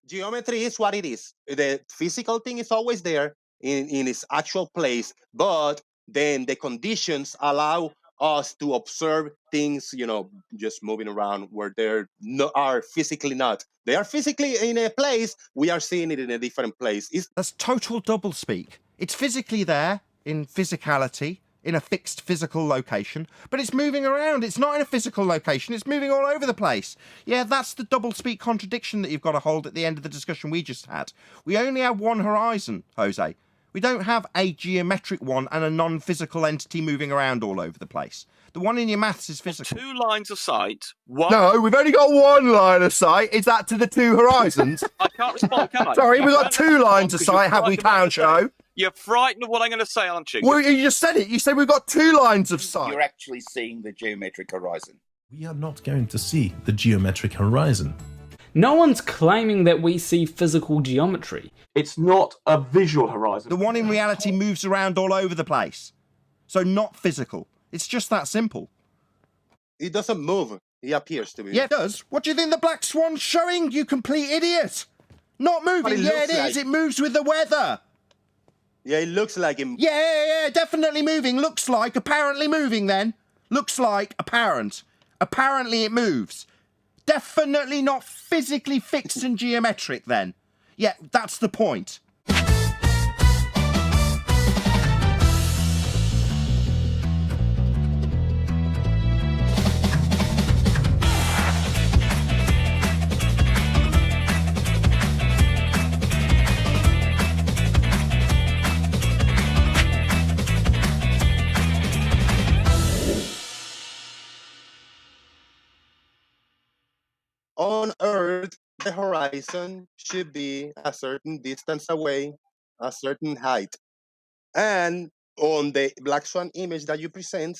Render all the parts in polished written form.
Geometry is what it is. The physical thing is always there in its actual place, but then the conditions allow us to observe things, just moving around where are physically not. They are physically in a place, we are seeing it in a different place. That's total doublespeak. It's physically there in physicality, in a fixed physical location, but it's moving around. It's not in a physical location. It's moving all over the place. Yeah, that's the doublespeak contradiction that you've got to hold at the end of the discussion we just had. We only have one horizon, Jose. We don't have a geometric one and a non-physical entity moving around all over the place. The one in your maths is physical. 2 lines of sight. One. No, we've only got one line of sight. Is that to the 2 horizons? I can't respond, can I? Sorry, we've got 2 lines of sight, have we, Pancho? You're frightened of what I'm going to say, aren't you? Well, you just said it. You said we've got 2 lines of sight. You're actually seeing the geometric horizon. We are not going to see the geometric horizon. No one's claiming that we see physical geometry. It's not a visual horizon. The one in reality moves around all over the place. So not physical. It's just that simple. It doesn't move. It appears to be. Yeah, it does. What do you think the black swan's showing, you complete idiot? Not moving. Yeah, it is. It moves with the weather. Yeah, it looks like him. Yeah, definitely moving. Looks like. Apparently moving then. Looks like. Apparent. Apparently it moves. Definitely not physically fixed and geometric then. Yeah, that's the point. On Earth, the horizon should be a certain distance away, a certain height. And on the Black Swan image that you present,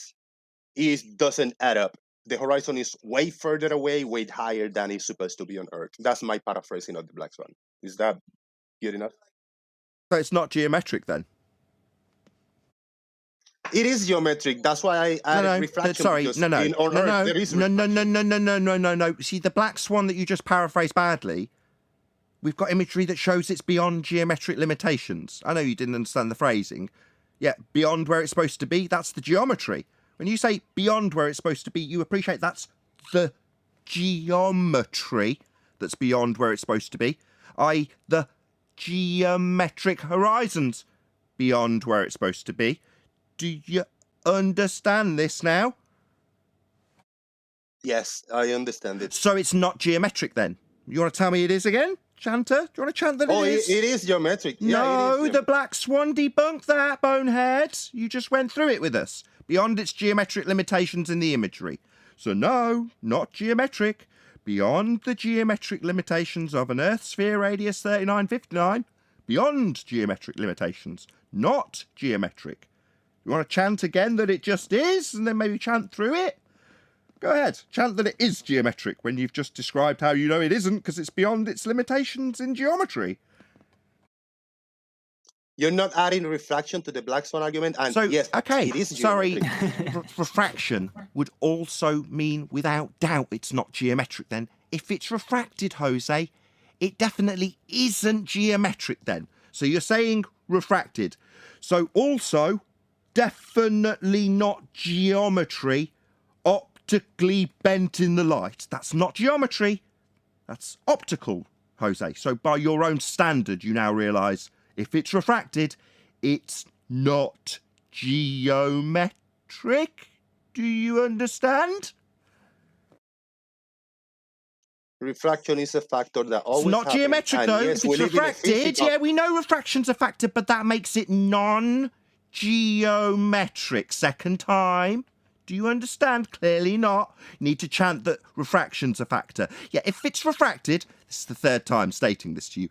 it doesn't add up. The horizon is way further away, way higher than it's supposed to be on Earth. That's my paraphrasing of the Black Swan. Is that good enough? So it's not geometric then? It is geometric. That's why I added refraction. Sorry, no. See, the Black Swan that you just paraphrased badly, we've got imagery that shows it's beyond geometric limitations. I know you didn't understand the phrasing. Yeah, beyond where it's supposed to be, that's the geometry. When you say beyond where it's supposed to be, you appreciate that's the geometry that's beyond where it's supposed to be, i.e. the geometric horizons beyond where it's supposed to be. Do you understand this now? Yes, I understand it. So it's not geometric then? You want to tell me it is again, Chanter? Do you want to chant that it is? It is geometric. No, the Black Swan debunked that, bonehead. You just went through it with us. Beyond its geometric limitations in the imagery. So no, not geometric. Beyond the geometric limitations of an Earth sphere radius 3959. Beyond geometric limitations. Not geometric. You want to chant again that it just is, and then maybe chant through it? Go ahead, chant that it is geometric when you've just described how you know it isn't because it's beyond its limitations in geometry. You're not adding refraction to the Black Swan argument, and so, yes, okay, it is sorry, geometric. Refraction would also mean without doubt it's not geometric then. If it's refracted, Jose, it definitely isn't geometric then. So you're saying refracted. So also, definitely not geometry, optically bent in the light. That's not geometry. That's optical, Jose. So by your own standard, you now realise if it's refracted, it's not geometric. Do you understand? Refraction is a factor that always It's not happens, geometric though. Yes, if it's refracted, yeah, we know refraction's a factor, but that makes it non-geometric. Second time. Do you understand? Clearly not. You need to chant that refraction's a factor. Yeah, if it's refracted, this is the third time stating this to you,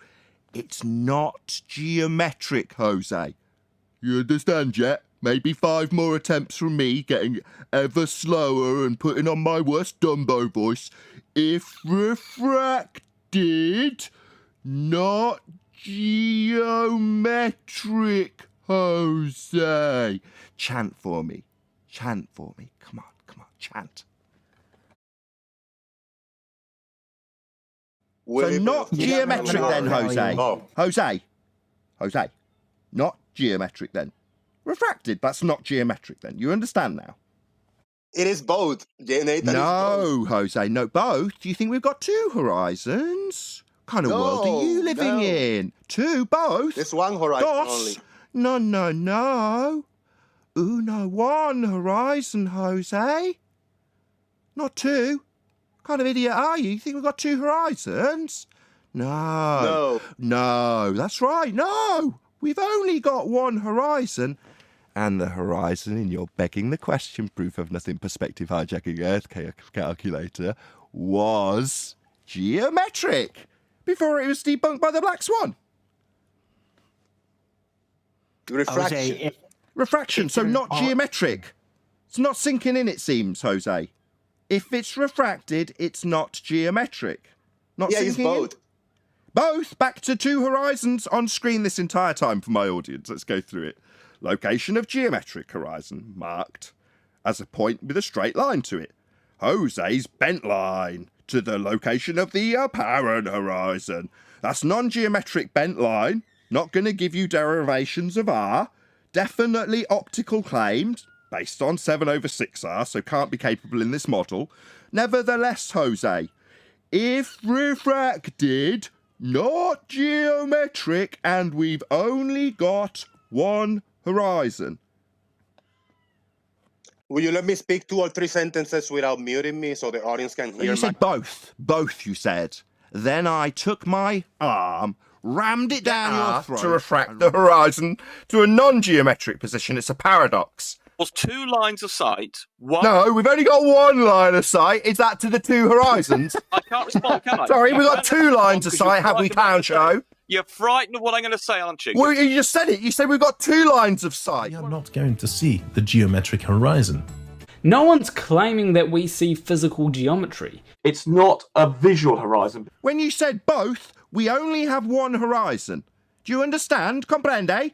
it's not geometric, Jose. You understand, Jet? Maybe 5 more attempts from me, getting ever slower and putting on my worst Dumbo voice. If refracted, not geometric, Jose. Chant for me. Chant for me. Come on, chant. Will So it not be- geometric then, Jose. Oh. Jose, not geometric then. Refracted, that's not geometric then. You understand now? It is both. Nathan, it's both. No, Jose, no, both. Do you think we've got two horizons? What kind of world are you No, living no. in? Two, both? There's one horizon only. Dos? No. Uno, one horizon, Jose. Not two. What kind of idiot are you? You think we've got two horizons? No, that's right. No, we've only got one horizon. And the horizon in your begging the question proof of nothing perspective hijacking Earth calculator was geometric before it was debunked by the Black Swan. Refraction. Jose, Refraction, so not geometric. It's not sinking in, it seems, Jose. If it's refracted, it's not geometric. Not Yeah, it's sinking in. both. Both. Back to two horizons on screen this entire time for my audience. Let's go through it. Location of geometric horizon marked as a point with a straight line to it. Jose's bent line to the location of the apparent horizon. That's non-geometric bent line. Not going to give you derivations of R. Definitely optical claimed, based on 7/6R, so can't be capable in this model. Nevertheless, Jose, if refracted, not geometric, and we've only got one horizon. Will you let me speak 2 or 3 sentences without muting me so the audience can hear You my... said both. Both, you said. Then I took my arm, rammed it down your throat. To refract the horizon to a non-geometric position. It's a paradox. Was 2 lines of sight. One. No, we've only got one line of sight. Is that to the two horizons? I can't respond, can I? Sorry, we've got No, no, 2 lines of because you're sight, have we, frightened of what I'm Clown gonna say. Show? You're frightened of what I'm going to say, aren't you? Well, you just said it. You said we've got 2 lines of sight. We are not going to see the geometric horizon. No one's claiming that we see physical geometry. It's not a visual horizon. When you said both, we only have one horizon. Do you understand? Comprende?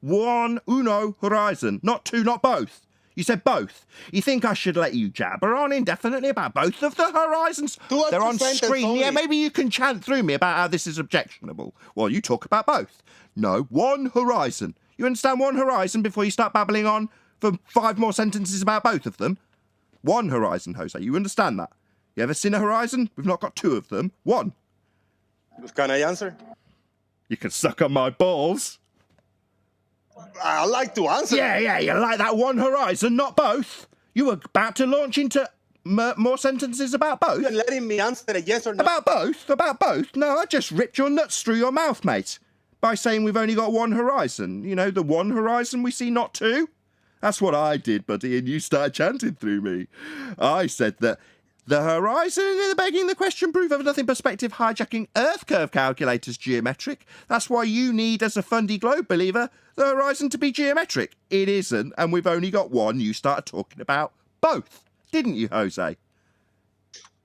Uno horizon. Not two, not both. You said both. You think I should let you jabber on indefinitely about both of the horizons? 2 or They're 3 on sentences screen. only. Yeah, maybe you can chant through me about how this is objectionable while you talk about both. No, one horizon. You understand one horizon before you start babbling on for 5 more sentences about both of them? One horizon, Jose. You understand that? You ever seen a horizon? We've not got 2 of them. One. Can I answer? You can suck on my balls. I like to answer. Yeah, you like that one horizon, not both. You were about to launch into more sentences about both. You're letting me answer a yes or no. About both. No, I just ripped your nuts through your mouth, mate, by saying we've only got one horizon. You know, the one horizon we see, not 2. That's what I did, buddy, and you started chanting through me. I said that the horizon in the begging the question proof of nothing perspective hijacking Earth curve calculator's geometric. That's why you need, as a Fundy Globe believer, the horizon to be geometric. It isn't, and we've only got one. You started talking about both, didn't you, Jose?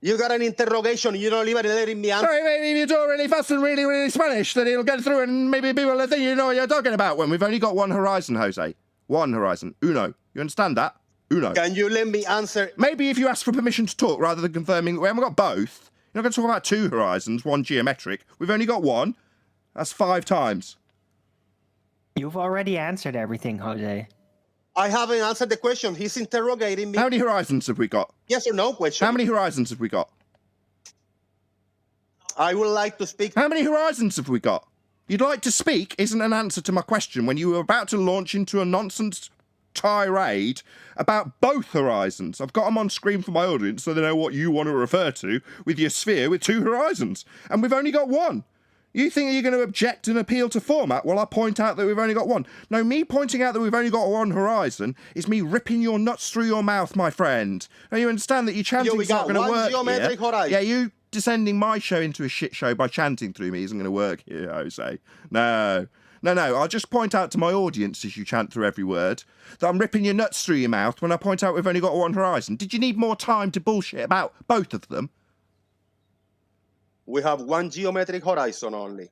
You got an interrogation. You don't even letting me answer. Sorry, maybe if you talk really fast and really, really Spanish, then it'll get through and maybe people will think you know what you're talking about when we've only got one horizon, Jose. One horizon. Uno. You understand that? Uno. Can you let me answer? Maybe if you ask for permission to talk rather than confirming that we haven't got both. You're not going to talk about 2 horizons, one geometric. We've only got one. That's 5 times. you've already answered everything, Jose. I haven't answered the question. He's interrogating me. How many horizons have we got? Yes or no question. How many horizons have we got? I would like to speak. How many horizons have we got? You'd like to speak isn't an answer to my question when you were about to launch into a nonsense tirade about both horizons. I've got them on screen for my audience so they know what you want to refer to with your sphere with 2 horizons. And we've only got one. You think you're going to object and appeal to format while I point out that we've only got one? No, me pointing out that we've only got one horizon is me ripping your nuts through your mouth, my friend. Now you understand that your chanting's not going to work geometric here. horizon. Yeah, you descending my show into a shit show by chanting through me isn't going to work here, Jose. No. I'll just point out to my audience as you chant through every word that I'm ripping your nuts through your mouth when I point out we've only got one horizon. Did you need more time to bullshit about both of them? We have one geometric horizon only.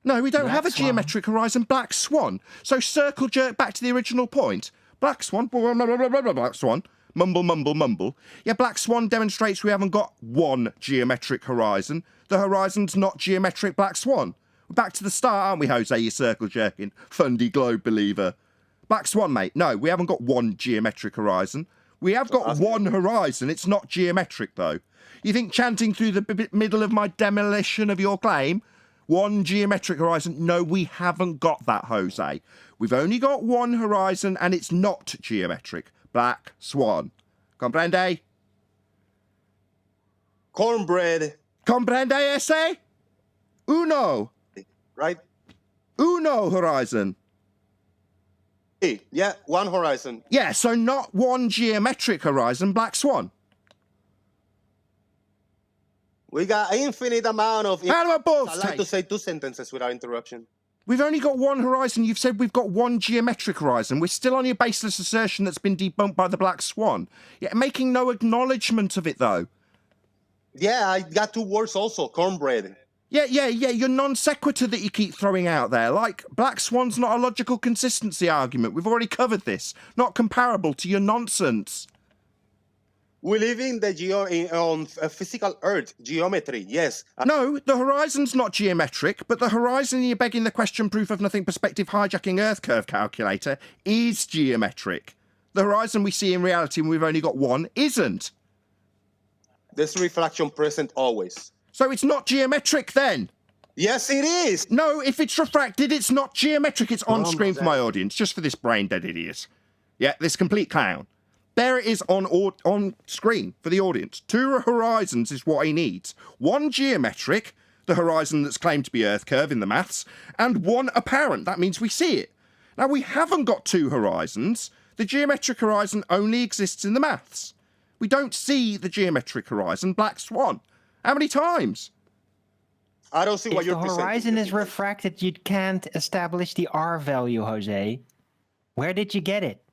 No, we don't Black have a Swan. geometric horizon. Black Swan. So circle jerk back to the original point. Black Swan. Blah, blah, blah, blah, blah, Black Swan. Mumble, mumble, mumble. Yeah, Black Swan demonstrates we haven't got one geometric horizon. the horizon's not geometric, Black Swan? We're back to the start, aren't we, Jose, you circle jerking, fundy globe believer? Black Swan, mate, no, we haven't got one geometric horizon. We have got one horizon. It's not geometric, though. You think chanting through the middle of my demolition of your claim? One geometric horizon? No, we haven't got that, Jose. We've only got one horizon, and it's not geometric. Black Swan. Comprende? Cornbread. Comprende ese? Uno. Right? Uno horizon. Yeah, one horizon. Yeah, so not one geometric horizon, Black Swan. We got an infinite amount of... Out of my balls, I like Tate. to say 2 sentences without interruption. We've only got one horizon. You've said we've got one geometric horizon. We're still on your baseless assertion that's been debunked by the Black Swan. Yeah, making no acknowledgement of it, though. Yeah, I got 2 words also, cornbread. Yeah, your non sequitur that you keep throwing out there. Like, Black Swan's not a logical consistency argument. We've already covered this. Not comparable to your nonsense. We live in the on a physical Earth, geometry, yes. No, the horizon's not geometric, but the horizon you're begging the question proof of nothing perspective hijacking Earth curve calculator is geometric. The horizon we see in reality when we've only got one isn't. There's refraction present always. So it's not geometric then? Yes, it is. No, if it's refracted, it's not geometric. It's on screen for my audience, just for this brain-dead idiot. Yeah, this complete clown. There it is on screen for the audience. 2 horizons is what he needs. One geometric, the horizon that's claimed to be Earth curve in the maths, and one apparent. That means we see it. Now, we haven't got 2 horizons. The geometric horizon only exists in the maths. We don't see the geometric horizon, Black Swan. How many times? I don't see what If you're the presenting. horizon is refracted, you can't establish the R value, Jose. Where did you get it?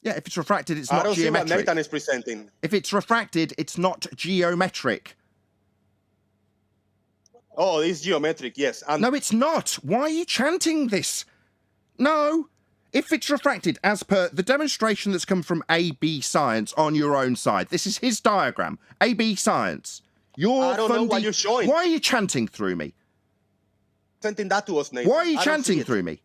Yeah, if it's refracted, it's I not don't see what geometric. Nathan is presenting. If it's refracted, it's not geometric. Oh, it's geometric, yes. And No, it's not. Why are you chanting this? No. If it's refracted, as per the demonstration that's come from AB Science on your own side, this is his diagram. AB Science. You're I don't know what you're showing. Why are you chanting through me? presenting that to us, Nathan. Why are you I don't see chanting it. through me?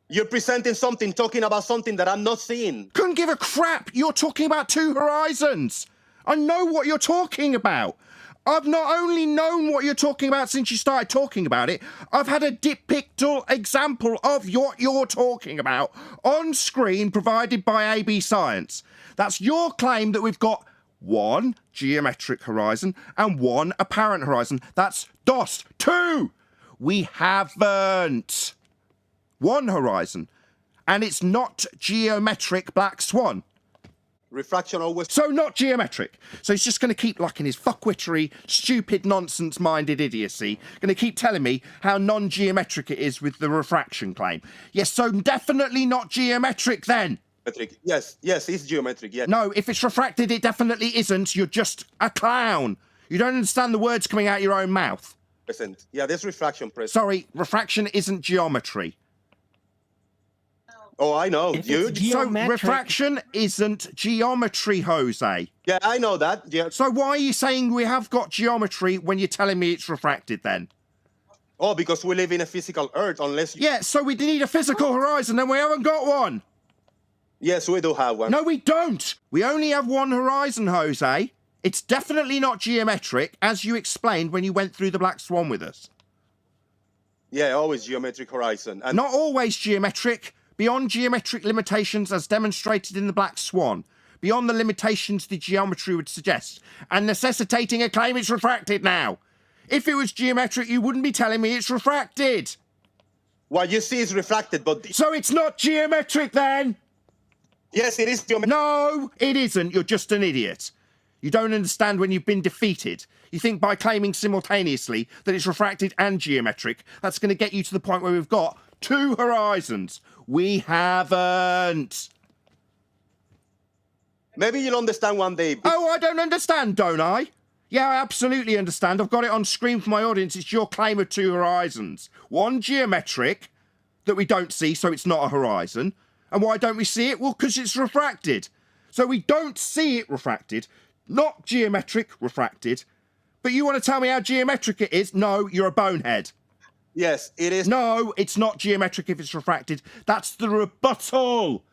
You're presenting something, talking about something that I'm not seeing. Couldn't give a crap. You're talking about 2 horizons. I know what you're talking about. I've not only known what you're talking about since you started talking about it, I've had a depictal example of what you're talking about on screen provided by AB Science. That's your claim that we've got 1 geometric horizon and 1 apparent horizon. That's DOS. 2. We haven't. 1 horizon. And it's not geometric, Black Swan. Refraction always... So not geometric. So he's just going to keep like in his fuckwittery, stupid, nonsense-minded idiocy, going to keep telling me how non-geometric it is with the refraction claim. Yes, so definitely not geometric then. Geometric. Yes, it's geometric, yes. No, if it's refracted, it definitely isn't. You're just a clown. You don't understand the words coming out your own mouth. Present. Yeah, there's refraction present. Sorry, refraction isn't geometry. Oh, I know. If You... it's So geometric, refraction isn't geometry, Jose. Yeah, I know that. Yeah. So why are you saying we have got geometry when you're telling me it's refracted then? Oh, because we live in a physical Earth, unless... Yeah, so we need a physical horizon and we haven't got one. Yes, we do have one. No, we don't. We only have 1 horizon, Jose. It's definitely not geometric, as you explained when you went through the Black Swan with us. Yeah, always geometric horizon. And Not always geometric, beyond geometric limitations as demonstrated in the Black Swan, beyond the limitations the geometry would suggest, and necessitating a claim it's refracted now. If it was geometric, you wouldn't be telling me it's refracted. what you see is refracted, but... So it's not geometric then? Yes, it is geometric. No, it isn't. You're just an idiot. You don't understand when you've been defeated. You think by claiming simultaneously that it's refracted and geometric, that's going to get you to the point where we've got 2 horizons. We haven't. Maybe you'll understand one day. Oh, I don't understand, don't I? Yeah, I absolutely understand. I've got it on screen for my audience. It's your claim of 2 horizons. 1 geometric that we don't see, so it's not a horizon. And why don't we see it? Well, because it's refracted. So we don't see it refracted. Not geometric, refracted. But you want to tell me how geometric it is? No, you're a bonehead. Yes, it is. No, it's not geometric if it's refracted. That's the rebuttal.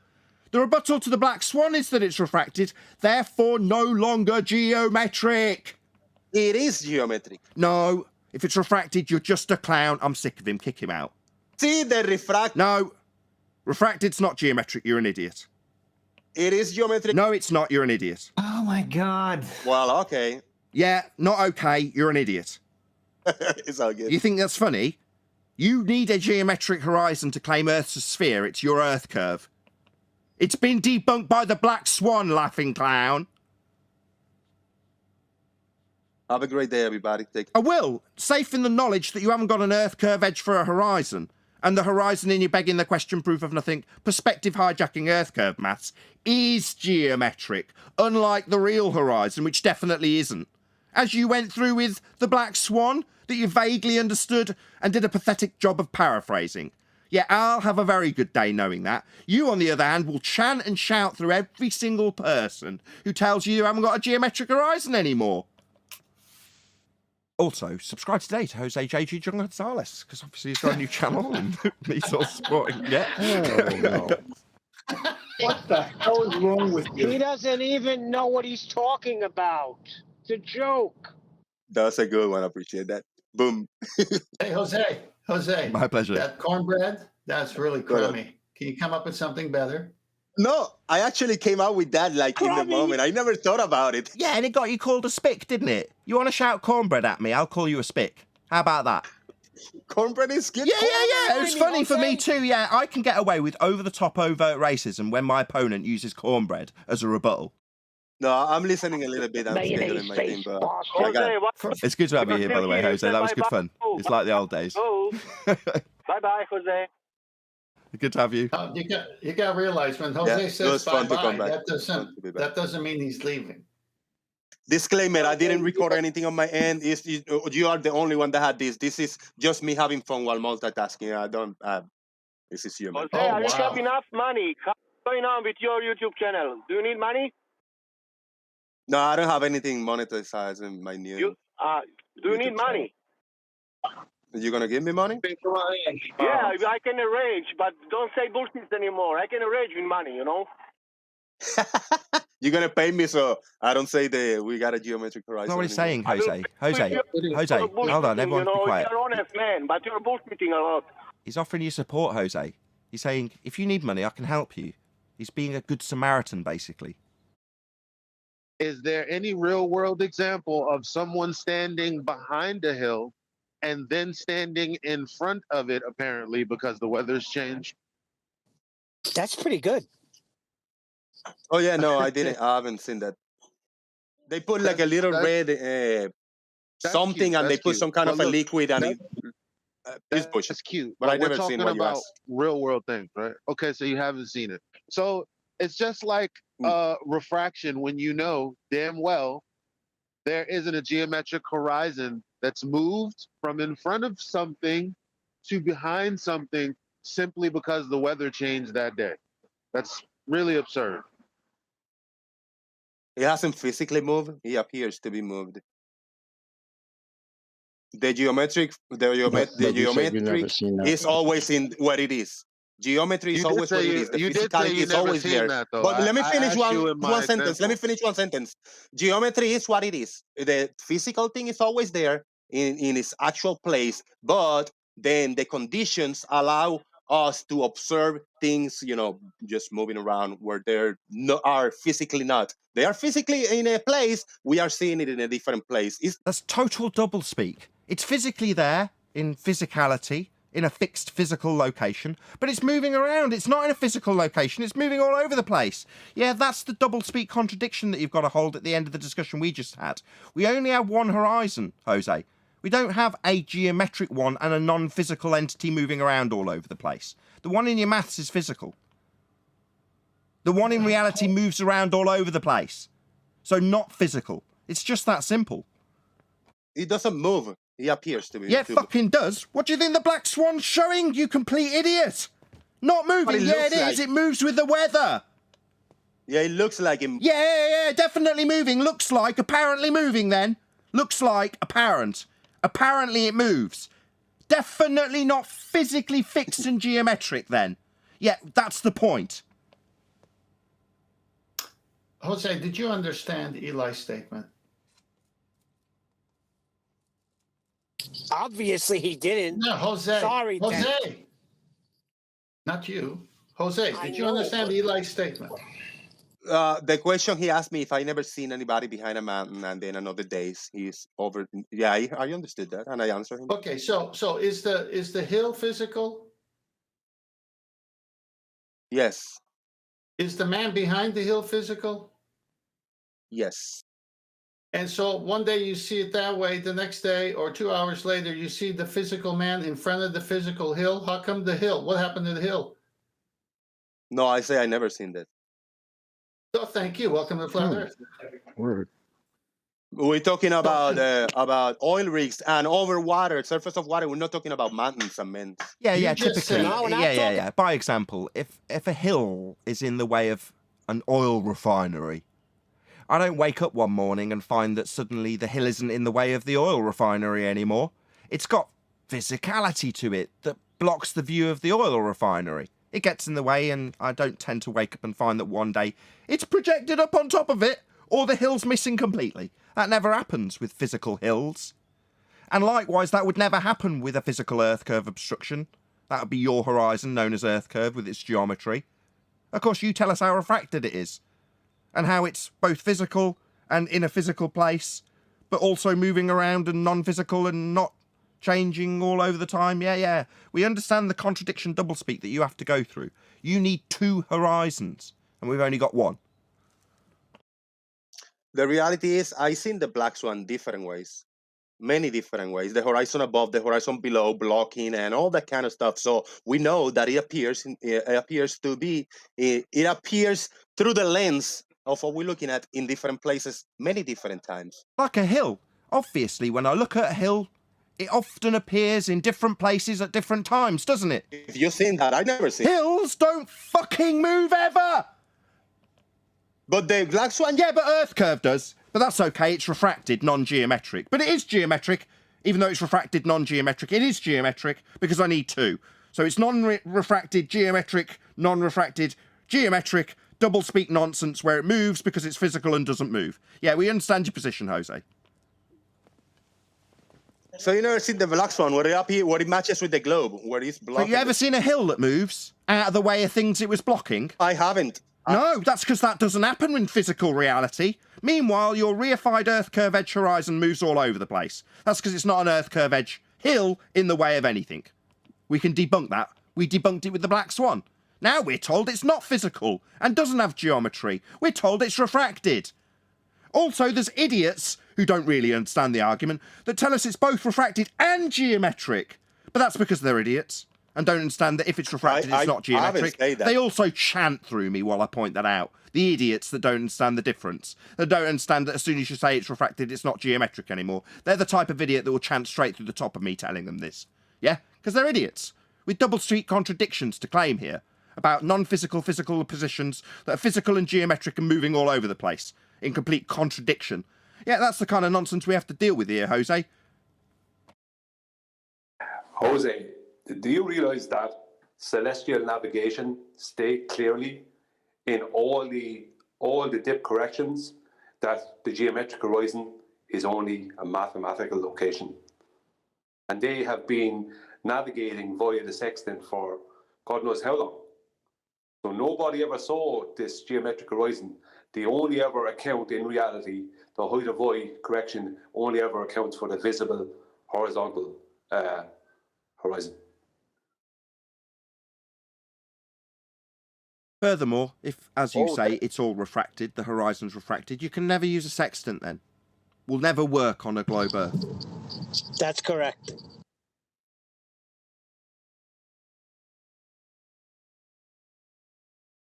The rebuttal to the Black Swan is that it's refracted, therefore no longer geometric. It is geometric. No, if it's refracted, you're just a clown. I'm sick of him. Kick him out. See the refract. No, refracted's not geometric. You're an idiot. It is geometric. No, it's not. You're an idiot. Oh my god. Well, okay. Yeah, not okay. You're an idiot. It's all good. You think that's funny? You need a geometric horizon to claim Earth's a sphere. It's your Earth curve. It's been debunked by the Black Swan, laughing clown. Have a great day, everybody. Take I will, safe in the knowledge that you haven't got an Earth curve edge for a horizon, and the horizon in your begging the question proof of nothing, perspective hijacking Earth curve maths is geometric, unlike the real horizon, which definitely isn't. As you went through with the Black Swan, that you vaguely understood and did a pathetic job of paraphrasing. Yeah, I'll have a very good day knowing that. You, on the other hand, will chant and shout through every single person who tells you haven't got a geometric horizon anymore. Also, subscribe today to Jose JG John Gonzalez, because obviously he's got a new channel and he's all supporting. Yeah. Oh, no. What the hell is wrong with you? He doesn't even know what he's talking about. It's a joke. That's a good one. I appreciate that. Boom. Hey, Jose. My pleasure. That cornbread, that's really crummy. Can you come up with something better? No, I actually came out with that like in the moment. I never thought about it. Yeah, and it got you called a spick, didn't it? You want to shout cornbread at me? I'll call you a spick. How about that? Cornbread is good. Yeah. It was funny for me too. Yeah, I can get away with over-the-top overt racism when my opponent uses cornbread as a rebuttal. No, I'm listening a little bit. I'm scheduling my thing, but I got It's good to have you here, by the way, Jose. That was good fun. It's like the old days. Bye-bye, Jose. Good to have you. You got to realize when Jose it says was fun to come bye-bye, back. that doesn't mean he's leaving. Disclaimer, I didn't record anything on my end. You are the only one that had this. This is just me having fun while multitasking. I don't, this is you, man. Jose, are you have enough money? What's going on with your YouTube channel? Do you need money? No, I don't have anything monetized in my new. Do you need money? You gonna give me money? Yeah, I can arrange, but don't say bullshit anymore. I can arrange with money, you know? You're gonna pay me so I don't say we got a geometric horizon. That's not what he's saying, anymore. Jose. Jose, hold on, everyone be quiet. You're an honest man, but you're bullshitting a lot. He's offering you support, Jose. He's saying, if you need money, I can help you. He's being a good Samaritan, basically. Is there any real world example of someone standing behind a hill and then standing in front of it, apparently, because the weather's changed? That's pretty good. Oh yeah, no, I didn't. I haven't seen that. They put like a little red something, cute, and they put cute. some kind of a liquid, and it's bush. That's cute. But I we're never talking seen what you about asked. real world things, right? Okay, so you haven't seen it. So it's just like refraction when you know damn well there isn't a geometric horizon that's moved from in front of something to behind something simply because the weather changed that day. That's really absurd. He hasn't physically moved. He appears to be moved. The geometry is always in where it is. Geometry is always where it is. The physicality is always there. But let me finish one sentence. Let me finish one sentence. Geometry is what it is. The physical thing is always there in its actual place, but then the conditions allow us to observe things, just moving around where are physically not. They are physically in a place. We are seeing it in a different place. That's total doublespeak. It's physically there in physicality, in a fixed physical location, but it's moving around. It's not in a physical location. It's moving all over the place. Yeah, that's the doublespeak contradiction that you've got to hold at the end of the discussion we just had. We only have one horizon, Jose. We don't have a geometric one and a non-physical entity moving around all over the place. The one in your maths is physical. The one in reality moves around all over the place. So not physical. It's just that simple. It doesn't move. He appears to be. Yeah, it fucking does. What do you think the Black Swan's showing, you complete idiot? Not moving. Yeah, it is. It moves with the weather. Yeah, it looks like him. Yeah, definitely moving. Looks like. Apparently moving then. looks like apparent. Apparently it moves. Definitely not physically fixed and geometric then. Yeah, that's the point. Jose, did you understand Eli's statement? Obviously, he didn't. No, Jose. Sorry, Dan. Jose. Not you. Jose, did you understand Eli's statement? The question he asked me if I never seen anybody behind a mountain, and then another days he's over. Yeah, I understood that, and I answered him. Okay, so is the hill physical? Yes, Is the man behind the hill physical? yes. And so one day you see it that way, the next day or 2 hours later, you see the physical man in front of the physical hill. How come the hill? What happened to the hill? No, I say I never seen that. Oh, thank you. Welcome to Flat Earth. Word. We're talking about oil rigs and over water, surface of water. We're not talking about mountains and men. Yeah, You yeah, just typically. said- No, we're not Yeah. By example, if a hill is in the way of an oil refinery, I don't wake up one morning and find that suddenly the hill isn't in the way of the oil refinery anymore. It's got physicality to it that blocks the view of the oil refinery. It gets in the way, and I don't tend to wake up and find that one day it's projected up on top of it, or the hill's missing completely. That never happens with physical hills. And likewise, that would never happen with a physical Earth curve obstruction. That would be your horizon, known as Earth curve, with its geometry. Of course, you tell us how refracted it is, and how it's both physical and in a physical place, but also moving around and non-physical and not changing all over the time. Yeah. We understand the contradiction doublespeak that you have to go through. You need two horizons, and we've only got one. The reality is, I seen the black swan different ways, many different ways. The horizon above, the horizon below, blocking, and all that kind of stuff. So we know that it appears through the lens of what we're looking at in different places, many different times. Like a hill. Obviously, when I look at a hill, it often appears in different places at different times, doesn't it? If you've seen that, I never seen. Hills don't fucking move ever! But the black swan, Yeah, but Earth curve does. But that's okay, it's refracted, non-geometric. But it is geometric, even though it's refracted, non-geometric. It is geometric because I need two. So it's non-refracted, geometric, non-refracted, geometric, double-speak nonsense where it moves because it's physical and doesn't move. Yeah, we understand your position, Jose. So you never seen the black swan where it matches with the globe, where it's blocking. But you ever seen a hill that moves out of the way of things it was blocking? I haven't. No, that's because that doesn't happen in physical reality. Meanwhile, your reified Earth curve edge horizon moves all over the place. That's because it's not an Earth curve edge hill in the way of anything. We can debunk that. We debunked it with the black swan. Now we're told it's not physical and doesn't have geometry. We're told it's refracted. Also, there's idiots who don't really understand the argument that tell us it's both refracted and geometric. But that's because they're idiots and don't understand that if it's refracted, it's not geometric. They also chant through me while I point that out. The idiots that don't understand the difference. That don't understand that as soon as you say it's refracted, it's not geometric anymore. They're the type of idiot that will chant straight through the top of me telling them this. Yeah? Because they're idiots. With double-street contradictions to claim here about non-physical physical positions that are physical and geometric and moving all over the place in complete contradiction. Yeah, that's the kind of nonsense we have to deal with here, Jose. Jose, do you realize that celestial navigation state clearly in all the dip corrections that the geometric horizon is only a mathematical location? And they have been navigating via the sextant for God knows how long. So nobody ever saw this geometric horizon. They only ever account in reality, the height of Y correction only ever accounts for the visible horizontal horizon. Furthermore, if, as you say, it's all refracted, the horizon's refracted, you can never use a sextant then. Will never work on a globe Earth. That's correct.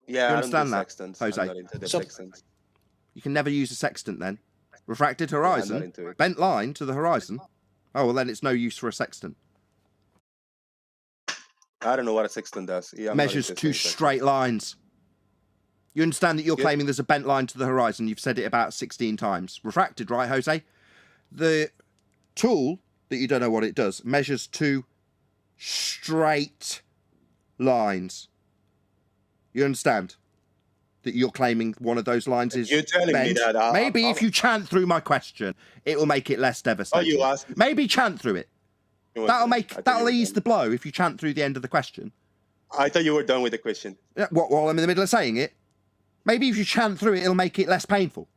Yeah, You I understand don't do that, sextants. Jose? I'm not into the sextants. You can never use a sextant then. Refracted I'm horizon, not into it. bent line to the horizon. Oh, well then it's no use for a sextant. I don't know what a sextant does. Yeah, I'm not Measures interested two in sextants. straight lines. You understand that you're Yeah. claiming there's a bent line to the horizon. You've said it about 16 times. Refracted, right, Jose? the tool that you don't know what it does measures two straight lines. You understand? That you're claiming one of those lines is You're telling me bent. that Maybe if you chant through my question, it will make it less devastating. you asked. Maybe chant through it. That'll ease the blow if you chant through the end of the question. I thought you were done with the question. Yeah, what, while I'm in the middle of saying it? Maybe if you chant through it, it'll make it less painful.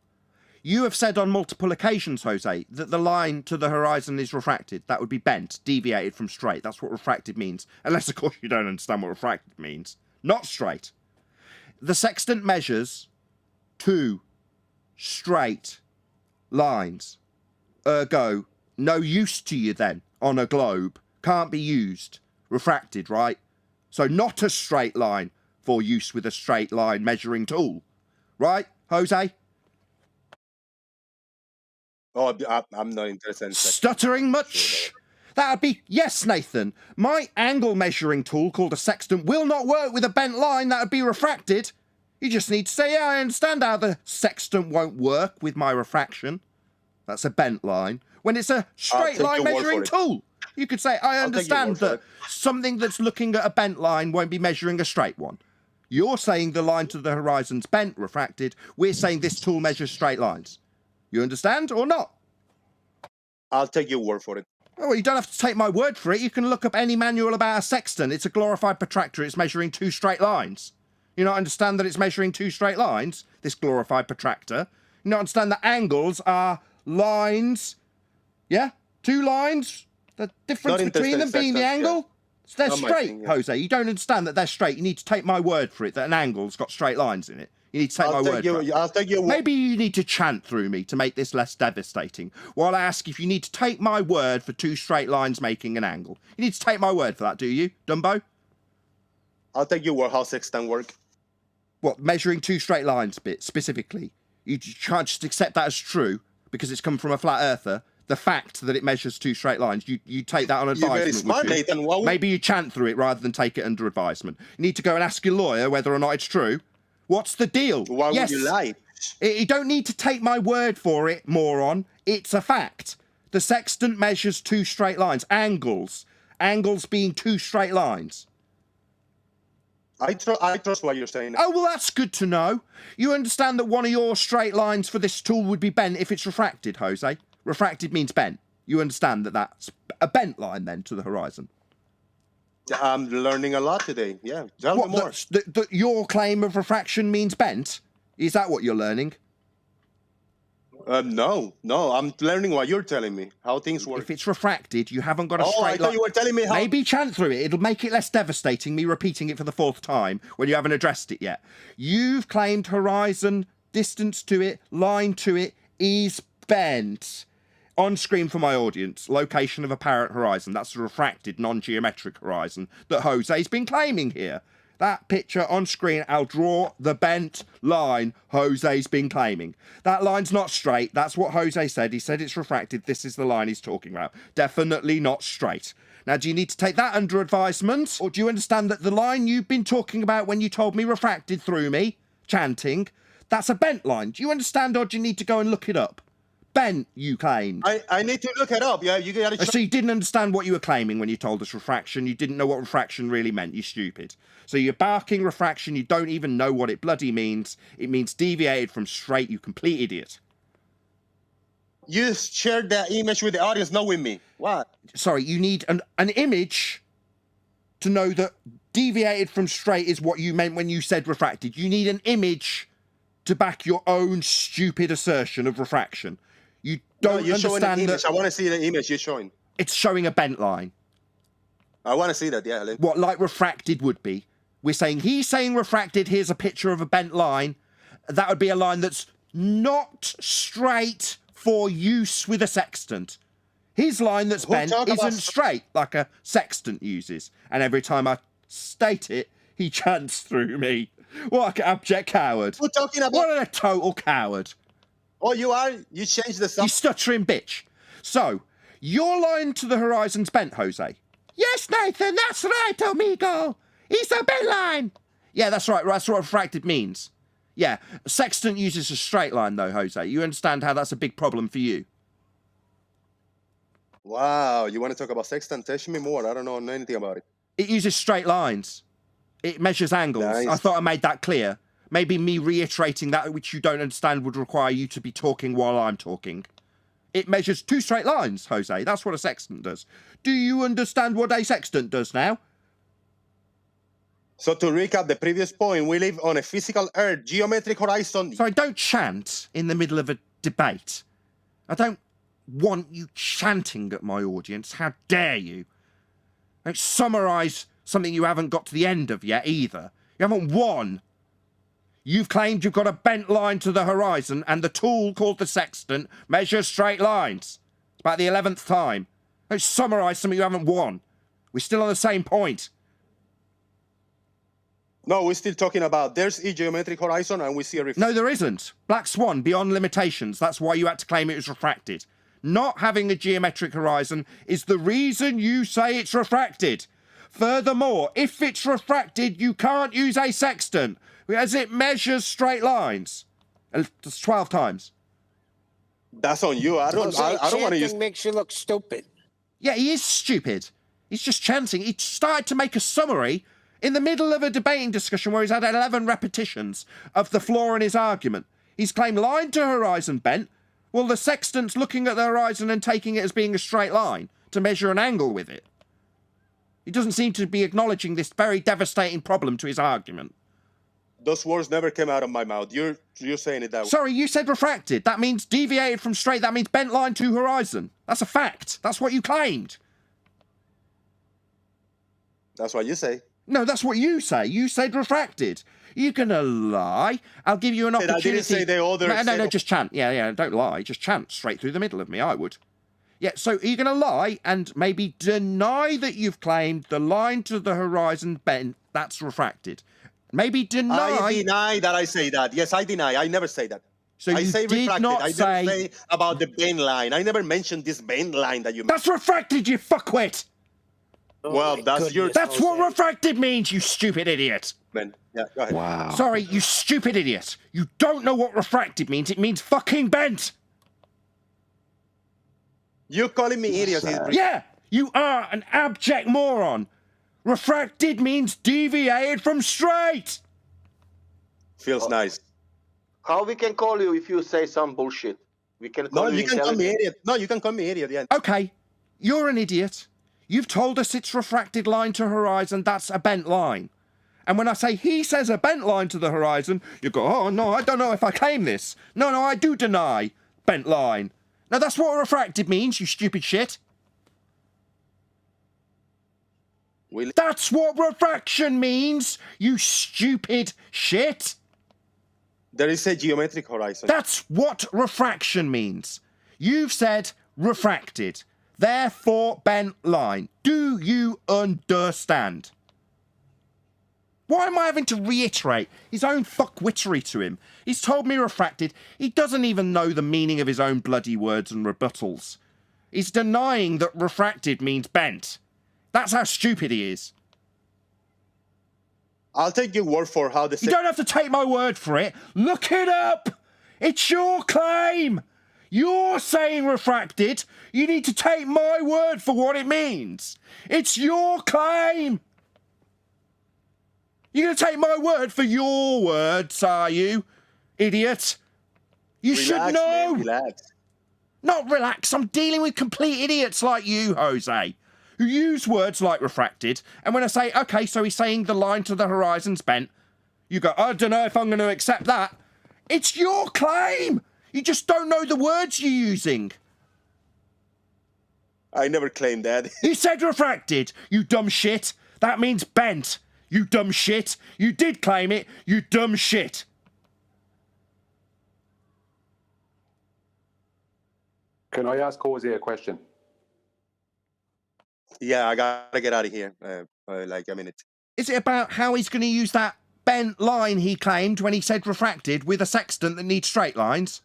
You have said on multiple occasions, Jose, that the line to the horizon is refracted. That would be bent, deviated from straight. That's what refracted means. Unless, of course, you don't understand what refracted means. Not straight. The sextant measures two straight lines. Ergo, no use to you then on a globe. Can't be used. Refracted, right? So not a straight line for use with a straight line measuring tool. Right, Jose? Oh, I'm not interested in Stuttering much? That'd be, yes, Nathan. My angle measuring tool called a sextant will not work with a bent line that would be refracted. You just need to say, yeah, I understand how the sextant won't work with my refraction. That's a bent line. When it's a straight line measuring tool, you could say, I understand that something that's looking at a bent line won't be measuring a straight one. You're saying the line to the horizon's bent, refracted. We're saying this tool measures straight lines. You understand or not? I'll take your word for it. Oh, well, you don't have to take my word for it. You can look up any manual about a sextant. It's a glorified protractor. It's measuring two straight lines. You not understand that it's measuring two straight lines, this glorified protractor? You not understand that angles are lines? Yeah? Two lines? The difference between them being the angle? They're straight, Jose. You don't understand that they're straight. You need to take my word for it that an angle's got straight lines in it. You need to take my word for it. I'll take your word. Maybe you need to chant through me to make this less devastating. While I ask if you need to take my word for two straight lines making an angle. You need to take my word for that, do you, Dumbo? I'll take your word. How sextant work? What, measuring two straight lines bit, specifically? You can't just accept that as true because it's come from a flat earther. The fact that it measures two straight lines, you take that on advisement. You're very smart, Nathan. Maybe you chant through it rather than take it under advisement. You need to go and ask your lawyer whether or not it's true. What's the deal? Why would you lie? You don't need to take my word for it, moron. It's a fact. The sextant measures two straight lines. Angles. Angles being two straight lines. I trust what you're saying. Oh, well, that's good to know. You understand that one of your straight lines for this tool would be bent if it's refracted, Jose? Refracted means bent. You understand that that's a bent line, then, to the horizon? I'm learning a lot today. Yeah, tell me more. Your claim of refraction means bent? Is that what you're learning? No. I'm learning what you're telling me, how things work. If it's refracted, you haven't got a straight line. I thought you were telling me how... Maybe chant through it. It'll make it less devastating, me repeating it for the fourth time when you haven't addressed it yet. You've claimed horizon, distance to it, line to it, is bent. On screen for my audience, location of apparent horizon. That's a refracted, non-geometric horizon that Jose's been claiming here. That picture on screen, I'll draw the bent line Jose's been claiming. That line's not straight. That's what Jose said. He said it's refracted. This is the line he's talking about. Definitely not straight. Now, do you need to take that under advisement? Or do you understand that the line you've been talking about when you told me refracted through me, chanting, that's a bent line? Do you understand, or do you need to go and look it up? Bent, you claimed. I need to look it up. Yeah, you got to. So you didn't understand what you were claiming when you told us refraction. You didn't know what refraction really meant. You stupid. So you're barking refraction. You don't even know what it bloody means. It means deviated from straight. You complete idiot. You shared that image with the audience, not with me. What? Sorry, you need an image to know that deviated from straight is what you meant when you said refracted. You need an image to back your own stupid assertion of refraction. You don't understand that. I want to see the image you're showing. It's showing a bent line. I want to see that, yeah. What, like refracted would be. We're saying, he's saying refracted, here's a picture of a bent line. That would be a line that's not straight for use with a sextant. His line that's bent isn't straight, like a sextant uses. And every time I state it, he chants through me. What an abject coward. We're talking about... What a total coward. Oh, you are? You changed the subject. You stuttering bitch. So, your line to the horizon's bent, Jose. Yes, Nathan, that's right, amigo. It's a bent line. Yeah, that's right. That's what refracted means. Yeah, sextant uses a straight line, though, Jose. You understand how that's a big problem for you? Wow, you want to talk about sextant? Teach me more. I don't know anything about it. It uses straight lines. It measures angles. Nice. I thought I made that clear. Maybe me reiterating that which you don't understand would require you to be talking while I'm talking. It measures 2 straight lines, Jose. That's what a sextant does. Do you understand what a sextant does now? So to recap the previous point, we live on a physical Earth, geometric horizon. Sorry, don't chant in the middle of a debate. I don't want you chanting at my audience. How dare you? Don't summarise something you haven't got to the end of yet either. You haven't won. You've claimed you've got a bent line to the horizon and the tool called the sextant measures straight lines. It's about the 11th time. Don't summarise something you haven't won. We're still on the same point. No, we're still talking about there's a geometric horizon and we see a No, there isn't. Black Swan, beyond limitations. That's why you had to claim it was refracted. Not having a geometric horizon is the reason you say it's refracted. Furthermore, if it's refracted, you can't use a sextant, as it measures straight lines. That's 12 times. That's on you. I don't want to use... makes you look stupid. Yeah, he is stupid. He's just chanting. He started to make a summary in the middle of a debating discussion where he's had 11 repetitions of the flaw in his argument. He's claimed line to horizon bent. Well, the sextant's looking at the horizon and taking it as being a straight line to measure an angle with it. He doesn't seem to be acknowledging this very devastating problem to his argument. Those words never came out of my mouth. You're saying it that way. Sorry, you said refracted. That means deviated from straight. That means bent line to horizon. That's a fact. That's what you claimed. That's what you say. No, that's what you say. You said refracted. You're gonna lie. I'll give you an opportunity. I didn't say the other. No, just chant. Yeah, don't lie. Just chant straight through the middle of me. I would. Yeah, so are you gonna lie and maybe deny that you've claimed the line to the horizon bent? That's refracted. Maybe deny. I deny that I say that. Yes, I deny. I never say that. So I you say did refracted. not I never say about the bend line. I never mentioned this bend line that you. That's refracted, you fuckwit. Well, that's your. That's what refracted means, you stupid idiot. Man, yeah, go ahead. Wow. Sorry, you stupid idiot. You don't know what refracted means. It means fucking bent. You calling me idiot? Yeah, you are an abject moron. Refracted means deviated from straight. Feels nice. How we can call you if you say some bullshit? We can call you can call me idiot. No, you can call me idiot. Yeah. Okay, you're an idiot. You've told us it's refracted line to horizon. That's a bent line. And when I say he says a bent line to the horizon, you go, oh, no, I don't know if I claim this. No, I do deny bent line. Now, that's what refracted means, you stupid shit. That's what refraction means, you stupid shit. There is a geometric horizon. That's what refraction means. You've said refracted, therefore bent line. Do you understand? Why am I having to reiterate his own fuckwittery to him? He's told me refracted. He doesn't even know the meaning of his own bloody words and rebuttals. He's denying that refracted means bent. That's how stupid he is. I'll take your word for how this. You don't have to take my word for it. Look it up. It's your claim. You're saying refracted. You need to take my word for what it means. It's your claim. You're going to take my word for your words, are you, idiot? You should know. Man, relax. Not relax. I'm dealing with complete idiots like you, Jose, who use words like refracted. And when I say, okay, so he's saying the line to the horizon's bent, you go, I don't know if I'm going to accept that. It's your claim. You just don't know the words you're using. I never claimed that. You said refracted, you dumb shit. That means bent. You dumb shit. You did claim it, you dumb shit. Can I ask Jose a question? Yeah, I gotta get out of here. Like a minute. Is it about how he's going to use that bent line he claimed when he said refracted with a sextant that needs straight lines?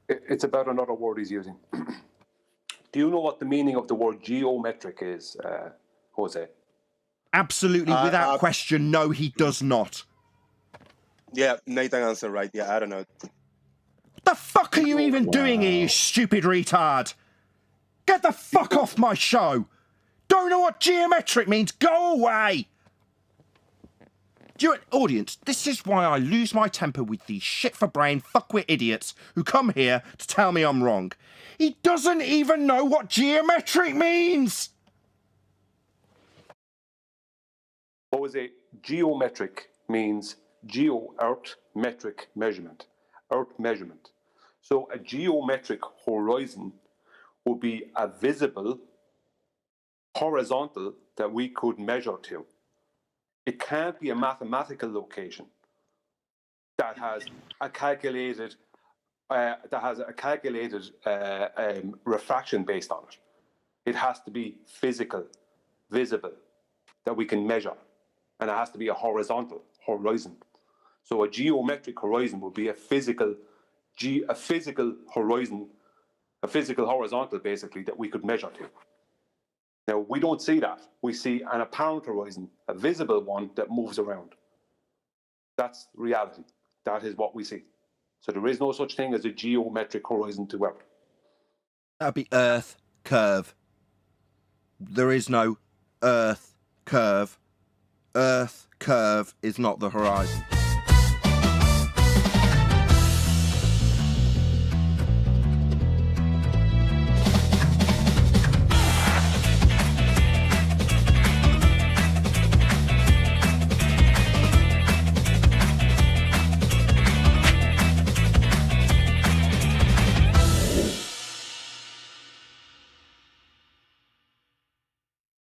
It's about another word he's using. Do you know what the meaning of the word geometric is, Jose? Absolutely, without question, no, he does not. Yeah, Nathan answered right. Yeah, I don't know. The fuck are you even doing here, you stupid retard? Get the fuck off my show! Don't know what geometric means. Go away! Audience, this is why I lose my temper with these shit-for-brain fuckwit idiots who come here to tell me I'm wrong. He doesn't even know what geometric means! What was it? Geometric means geo, earth, metric, measurement. Earth measurement. So a geometric horizon would be a visible horizontal that we could measure to. It can't be a mathematical location that has a calculated refraction based on it. It has to be physical, visible, that we can measure, and it has to be a horizontal horizon. So a geometric horizon would be a physical horizon, a physical horizontal basically that we could measure to. Now, we don't see that. We see an apparent horizon, a visible one that moves around. That's reality. That is what we see. So there is no such thing as a geometric horizon to Earth. That'd be Earth curve. There is no Earth curve. Earth curve is not the horizon.